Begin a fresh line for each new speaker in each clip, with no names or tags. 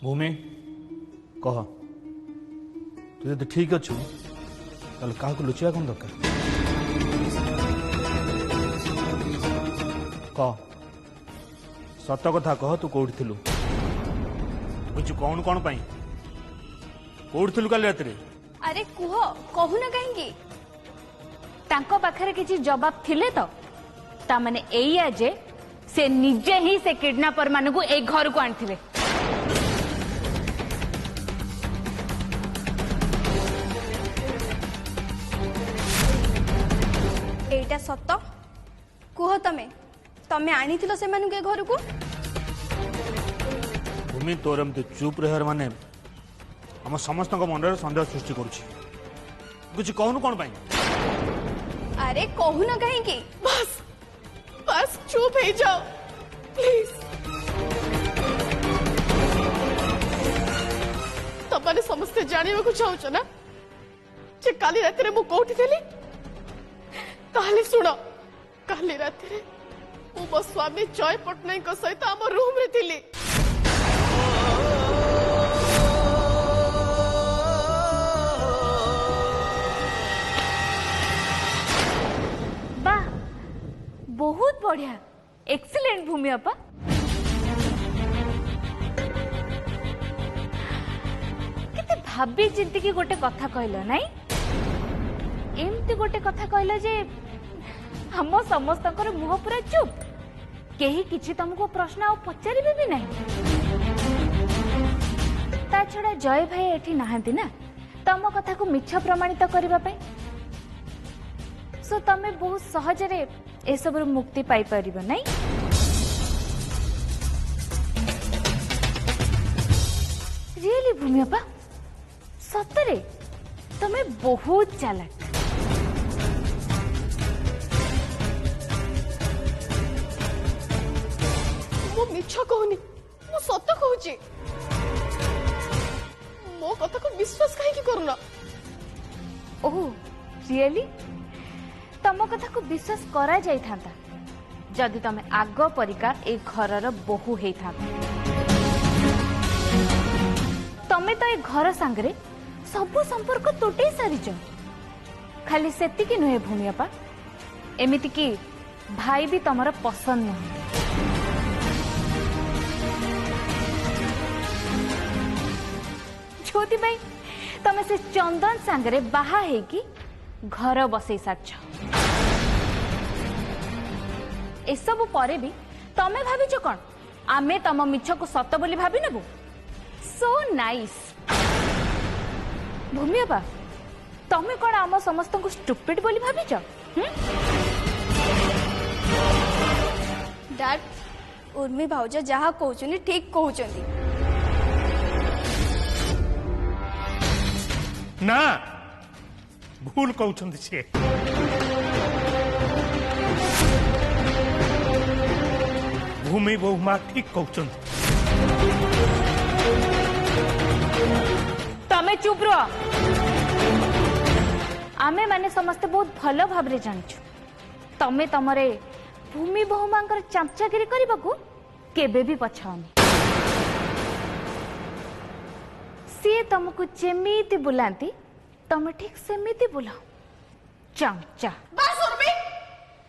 भूमि कह तू जब ठीक अच्छु ताल क्या लुचा कौन दरकार कह सत कथा कह तू कौटी थिलु बुझु कौन कौन पाई कौटी थिलु काली रात रे
अरे कुह कहून कहीं तांको पाखरे किसी जवाब थिले तो ता माने एया जे से निजे ही से किडनैपर मानकु ए घर को आनथिले
एटा सत कुह तमे तमे आनीथिलो से मानु के घर को
भूमि तोर एमती चुप रह माने हम समस्त मन में सन्देह सृष्टि करुछि कुछ कहूनु कौन पाई
अरे कहून कहीं
बस बस चुप हो जाओ प्लीज तमने समस्ते जानिबा को चाहछ ना जे काली रात रे मु कोठी थेली ताले सुनो काली रात रे मो स्वामी जय पटनायक सहित आम रूम रे थिली
वाह बहुत बढ़िया एक्सीलेंट भूमि अपा केते भाबी चिंती की गोटे कथा कहलो नाई एमती गोटे कथा कहलो जे हम समस्तकर मुह पूरा चुप केही किछि तुमको प्रश्न आ पचारिबे भी नहीं ता छड़ा जय भाई एठी नाहंती ना तम कथा को मिछ प्रमाणित करबा पई सो तमे बहुत सहज रे ए सब मुक्ति पाई परिबो नहीं रियली भूमि अपा सतरे तमे बहुत चालाक
मु मिछ कहूनी मु सत कहूची मो कथा को विश्वास काहे करूना
ओह रियली तम कथा को विश्वास करा जाई थांता जदि तमे आग परिका ए घरर बहु हेई थांता तमे तो ए घर सांगरे सबु संपर्क तोटे सारिच खाली सेति की नुहे भूमि अपा एमिति की भाई भी तमर पसंद नहीं छोटी भाई तमे से चंदन सांगरे बाहा हेकी घर बसई सारछ एसबु परे भी तमे भाविछ कौन आमे तम मिछ को सत बोली भाभी नेबु सो नाइस भूमि अपा तमे कौन आम समस्त को स्टुपिड बोली भाविछ
डैड उर्मी भाउज जहा कहउछनी ठीक कहउछनी
ना भूल कहउछन से भूमि बहुमा ठीक कहउछन
तमे चुप रह आमे माने समस्त बहुत भल भाबरे जानिछु तमे तमरे भूमि बहुमांकर चामचागिरी करबाकू केबे भी पछाओनी सी तुमको जेमिति बुलांती तमे ठीक सेमिति बुलाओ चामचा
बस उर्मी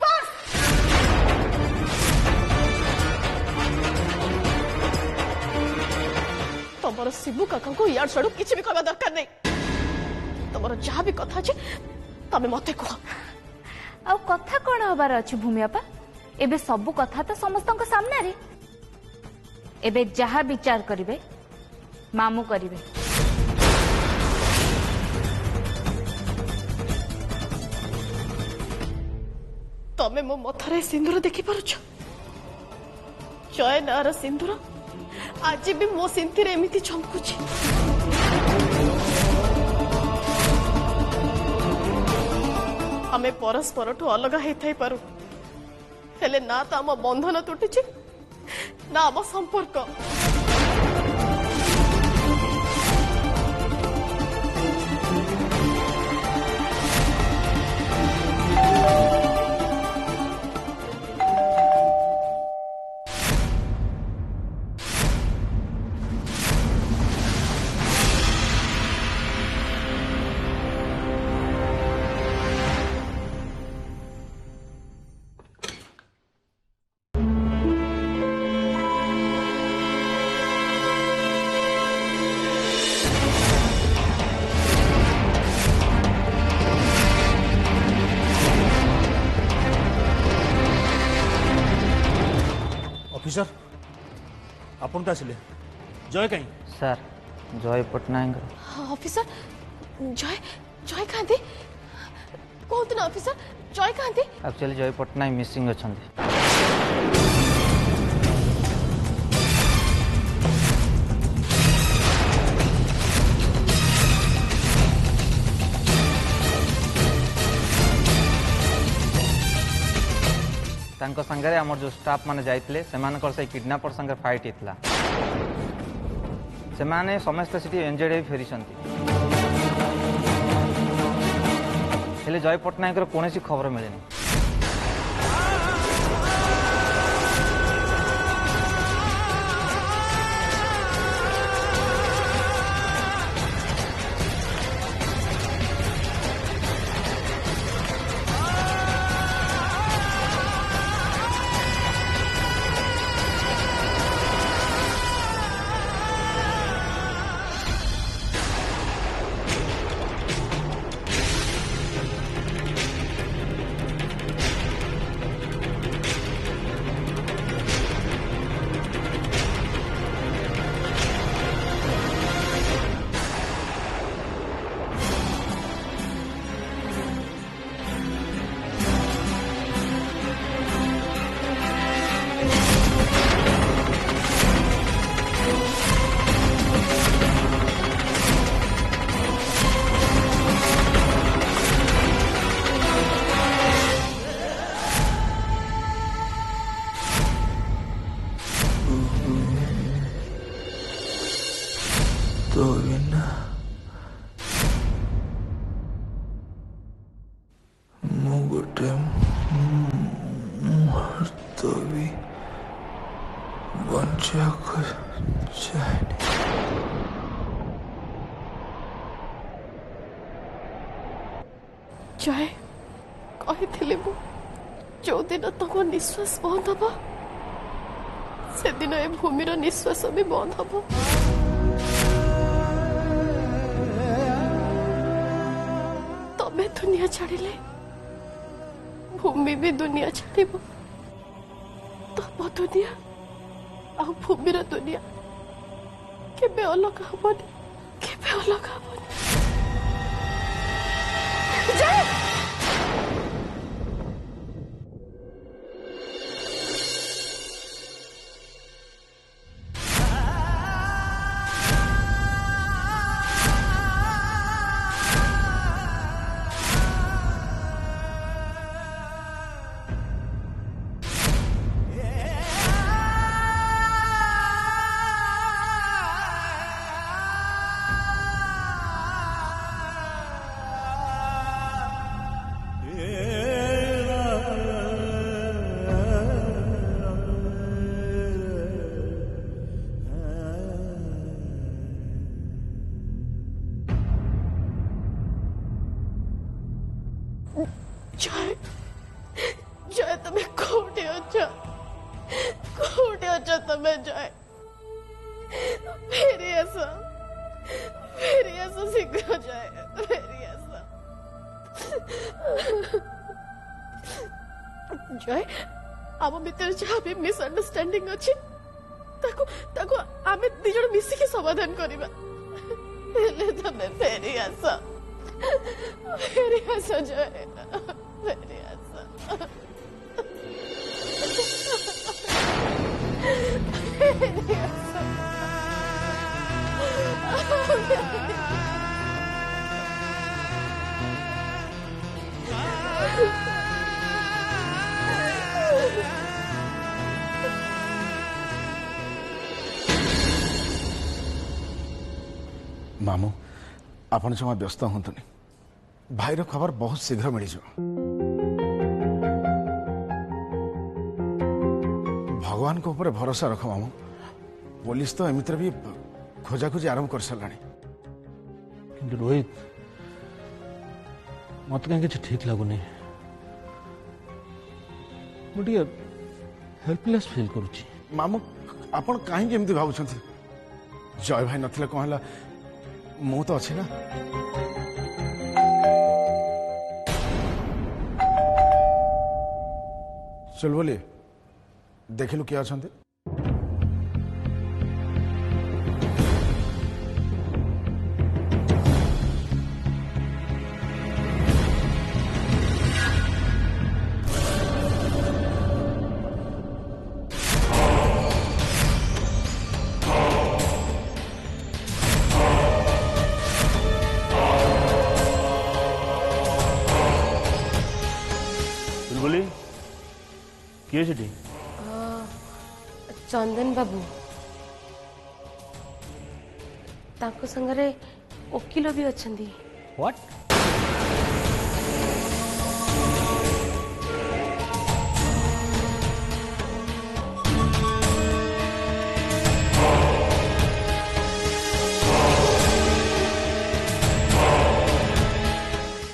बस तमर शिबू काका को यार छड़ू किछि भी कहबा दरकार नहीं तमर जहा भी कथा अछि तमे मते कह
आ कथा कोन हबार अछि भूमि अपा एबे सबु कथा तो समस्तक सामने रे एबे जहा विचार करिवे मामू करिवे
तमे मो मथरे सिंदूर देखि पारुछ जय नार सिंदूर आज भी मो सिंथी रे एमिति चमकुछि आमे परस्पर ठू अलग हेई थाई पारु हेले ना तो आम बंधन तुटिछि ना आम संपर्क
ଆପଣ ତ ଆସିଲେ ଜୟ କାହିଁ
ସାର୍ ଜୟ ପଟ୍ଟନାୟକ
ଅଫିସର ଜୟ ଜୟ କାହାନ୍ତି କୁହନ୍ତୁ ନା ଅଫିସର ଜୟ କାହାନ୍ତି
ଆକ୍ଚୁଆଲି ଜୟ ପଟ୍ଟନାୟକ ମିସିଂ ଅଛନ୍ତି। तांको संगे आमर जो स्टाफ माने जाइतले सेमानकर से किडनैपर संगे फाइट हेतला से माने समस्त सिटी एंजेड हे फेरिसंती हेले जय पट्टनायक रो कोनोसी खबर मिलेनी।
तो बिना मु गोटे मुहूर्त भी बचा जाए।
जय कही जो दिन तुम निश्वास बंद हम से दिन ए भूमिर निश्वास भी बंद हम। तमें दुनिया छाड़िले भूमि भी दुनिया छाड़ तम दुनिया आ भूमिर दुनिया केबे अलग हबनी केबे अलग हबनी। जय जय जय तुम्हें कोठे अच्छा तुम्हें जय फेरी ऐसा शीघ्र जय फेरी ऐसा जय आम भीतर जहाँ भी मिसअंडरस्टैंडिंग अच्छी ताको ताको आमे दी जण मिसी के समाधान करिबा हेले तमे फेरी आसा जय फेरी आसा फेरी आसा
मामू आपण जमा व्यस्त हूँ भाईर खबर बहुत शीघ्र मिल जाओ। भगवान को ऊपर भरोसा रख मामू पुलिस तो एमती भी खोजाखोजी आरंभ कर सारा
कि रोहित मत कहीं किसी ठीक लगुनि मुझे हेल्पलेस फील करुच्ची।
मामू आपण कहीं एमती भावुं जय भाई नथिले कौन है मु तो अच्छी ना चल बोलिए देखिलु किए अच्छा
किए सेठी
चंदन बाबू ताको संगरे वकील भी अच्छी।
व्हाट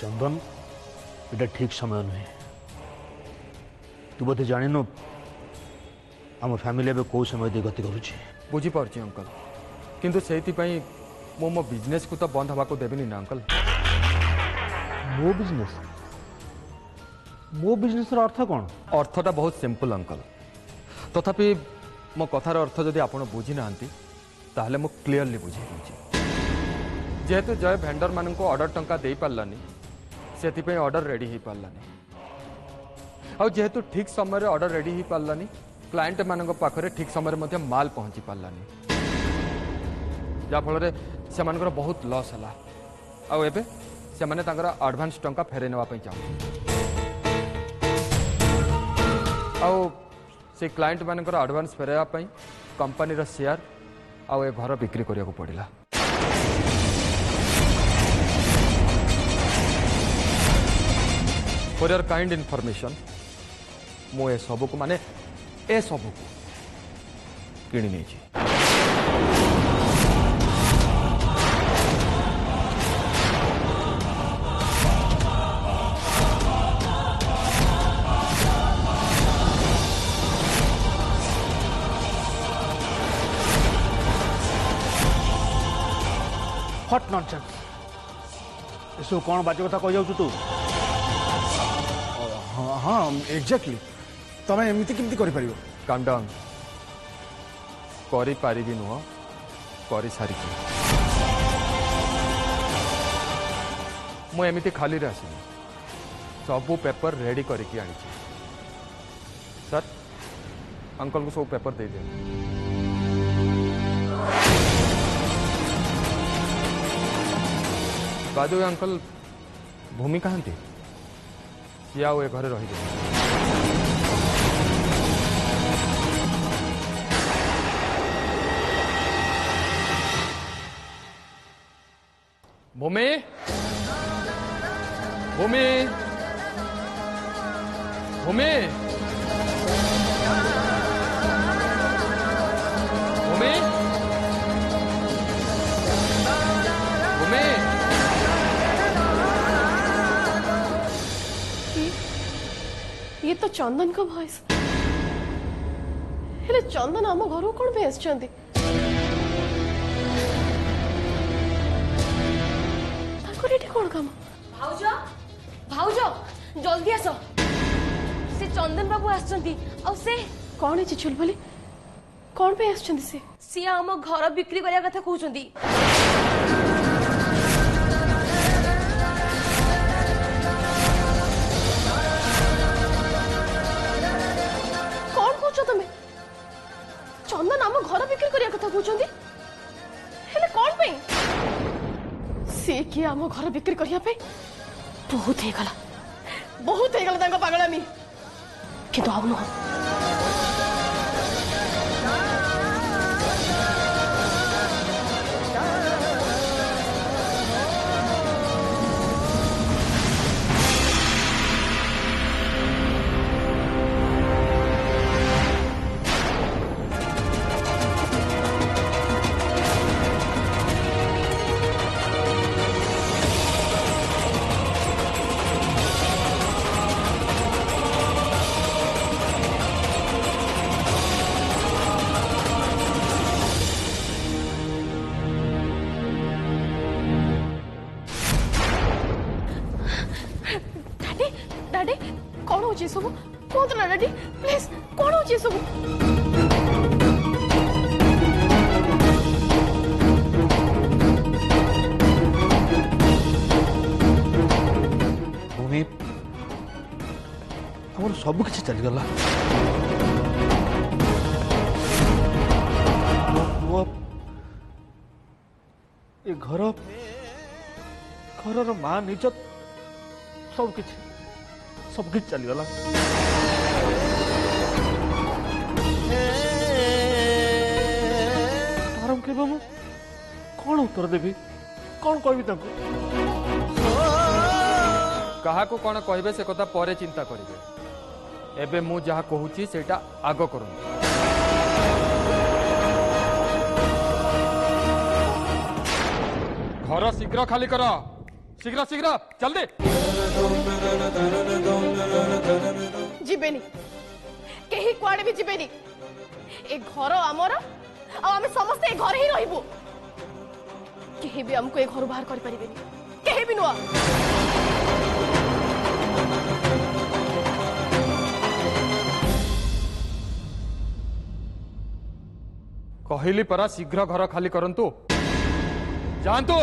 चंदन এটা ঠিক সময় নুহে তু बोधे जान आम फैमिली एवं कौ समय दे गति करुच्छे
बुझीपार अंकल किंतु से मो बिजनेस को तो बंद हवा को देविनी ना अंकल।
मो बिजनेस अर्थ कौन?
अर्थटा बहुत सिंपल अंकल तथापि मो कथार अर्थ जदि आपण बुझी ना ताहले मो क्लियरली बुझे जेहेतु जय भेंडर मान को ऑर्डर टंका दे पारानी से ऑर्डर रेडी हो पारानी आ जेहेतु ठीक समय ऑर्डर रेडी हो पारानी क्लाएंट मान पाखरे ठीक समय माल पहुंची पारानी जाफल से बहुत लॉस है आबे से एडवांस टंका फेरे नापी चाहूँ से क्लाएंट मान एडवांस फेरवाई कंपनी शेयर आउ ए घर बिक्री करने को पड़ा। फॉर योर काइंड इनफॉरमेशन मु ए सबू को माने ए सबू को किणी नहीं
व्हाट नॉनसेंस एसो कौन बाजे कथा कह जाऊ तू?
हाँ हाँ एक्जाक्टली तमें एमती केमती कर पारिबो?
काम डाउन करी पारिबी नुह करी सारी मु एमती खाली रे आसनी सबू पेपर रेडी करके आनी सर अंकल को सब पेपर दे दे। बाय द वे अंकल भूमि कहाँती सी आउ ए घरे रही भूमि भूमि भूमि भूमि भूमि
ये तो चंदन का वॉइस हेले चंदन आम घर को कौन भेज कौन काम
भाउज भाउज जल्दी आस से चंदन बाबू आछंती आ से
कौन है चुलबुली कौन पे आछंती से
सी आम घर बिक्री करिया कथा कहउछंती।
कौन कहछ तमे चंदन आम घर बिक्री करिया कथा कहउछंती हेले कौन पे से कि आम घर बिक्री करिया पे बहुत हे गला तांको पागलामी किंतु आउ न डैडी कौन हो सब कहतु ना डैडी प्लीज कौन हो सब
भूमि आम सब किसी चलीगला ये घर घर मान इज्जत सब किसी चलीगला। पकेब मु कौन उत्तर देवी कौन कहबी ताको
कहा को कौन कहबे से कथा परे चिंता करिवे एबे मु जहा कहूची सेटा आगो करूँ घर शीघ्र खाली कर शीघ्र शीघ्र जल्दी
जीवेनी केही कुआड़े भी जीवेनी ए घर आमर आमे समस्त ए घर ही रहिबो केही भी हमको ए घर बाहर कर परिबेनी केही भी नुआ
कहली परा शीघ्र घर खाली करंतु जानतु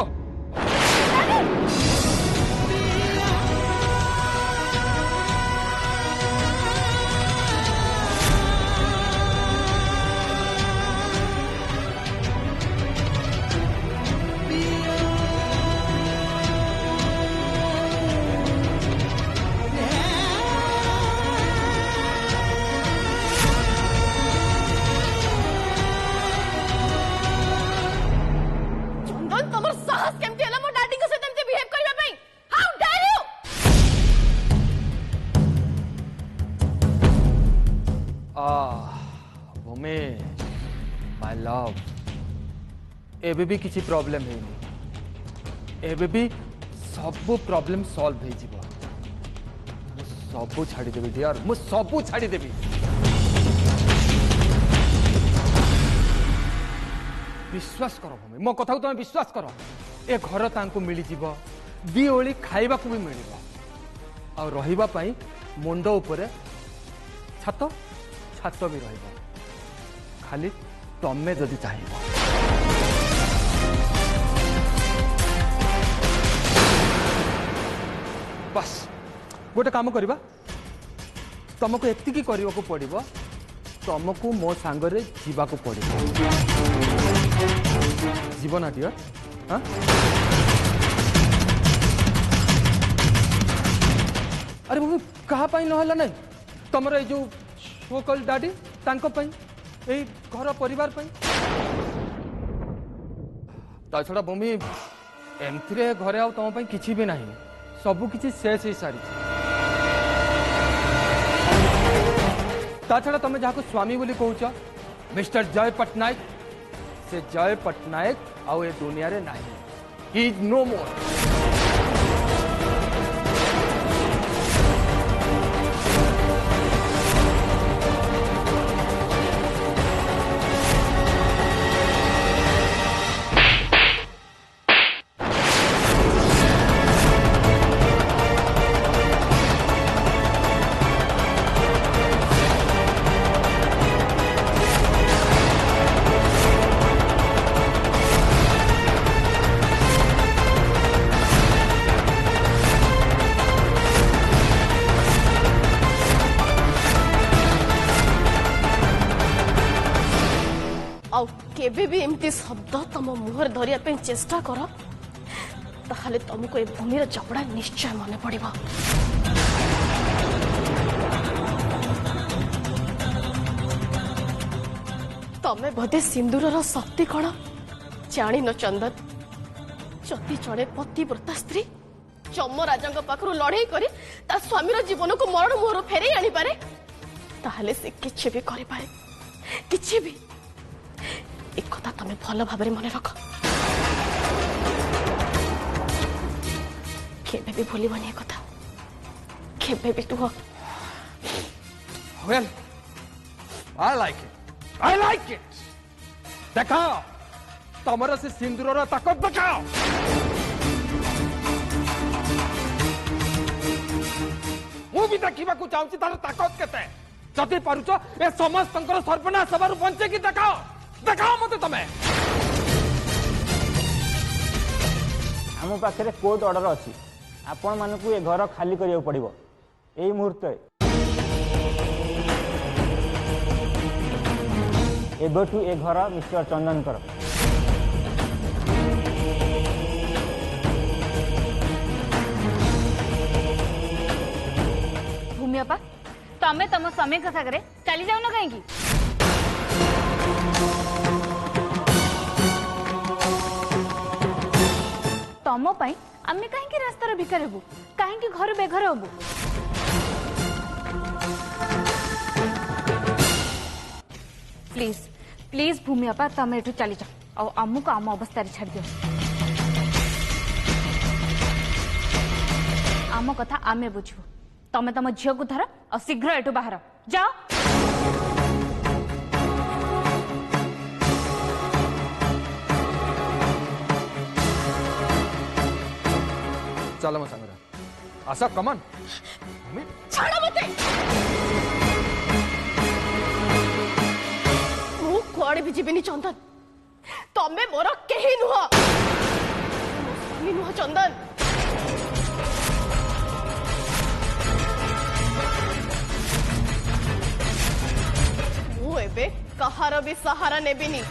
माय लव एबे भी किसी प्रॉब्लम है एबे भी सब प्रॉब्लम सॉल्व हो जीवो सब छाड़ी देबी डियर मु सब छाड़ी देबी विश्वास करो भूमि मो कथा तुम विश्वास करो ए घर तांको मिली जीवो दी ओली खाइबा को भी मिलिबो आ रहिबा पई मुंड ऊपर छात छात भी रहिबो खाली तमे जदि चाहिए बस गोटे काम करवा तुमको एतिकी करने को पड़ो तुमको मो सांगरे जीवा को पड़ो जीव ना डियर हाँ अरे मम्मी कहा नहला ना तुम जो सोकल डाडी तांको पई ए घर परिवार ता छड़ा भूमि एमती घरे आ तुम किसी भी नहीं सबू किसी शेष हो सारी ता छड़ा तुम जहाँ स्वामी बोली कहूच मिस्टर जय पट्टनायक से जय पट्टनायक आउ ए दुनिया रे नहीं ही इज नो मोर
केबे भी एमती शब्द तुम मुहर धरिया पे चेष्टा कर ताहले तुमको ए भूमिर जबड़ा निश्चय मन पड़िबो तमे बोधे सिंदूरर शक्ति कण जानी न चंदन जदि जड़े पतिव्रता स्त्री यमराजा पाखु लड़ाई करी ता स्वामीर जीवन को मरण मुहर फेरे आनी पारे ताहले से किछि भी करि पारे किछि भी एक कथा तमे भल भाव मन रख केबे भी भूलबनी कथा केबे भी तुह
वेल आई लाइक इट देखाओ तमर से सिंदूर ताकत देखाओ मु भी देखा चाहूँ तार ताकत केते जदि पारुच ए समस्त सर्वनाश हबार बंचे की देखाओ देखाओ मते तमे
आम पाखे कोर्ट ऑर्डर अच्छी आपण मानक ये घर खाली करिया पड़िबो एई मुहूर्त एबठू ए घर मिस्टर चंदन कर
भूमि अपा तमे तम स्वामी का सागरे चली जाऊ ना कहीं तम पाई आमे काहे रास्तार भिकार हेबु काहे घर बेघर हेबु प्लीज प्लीज भूमि आपा तुम एठू चली जाओ और आमको आम अवस्था छाड़ दियो आम कथा आमे बुझबू तमे तम झील को धर और शीघ्र एठू बाहर जाओ
चलो मो संग आस कमन
छाड़ मते मु कुआड़े भी जीविनी चंदन तमे मोर केही नुह स्वामी नुह चंदन मु एबे कहार भी सहारा नेबिनी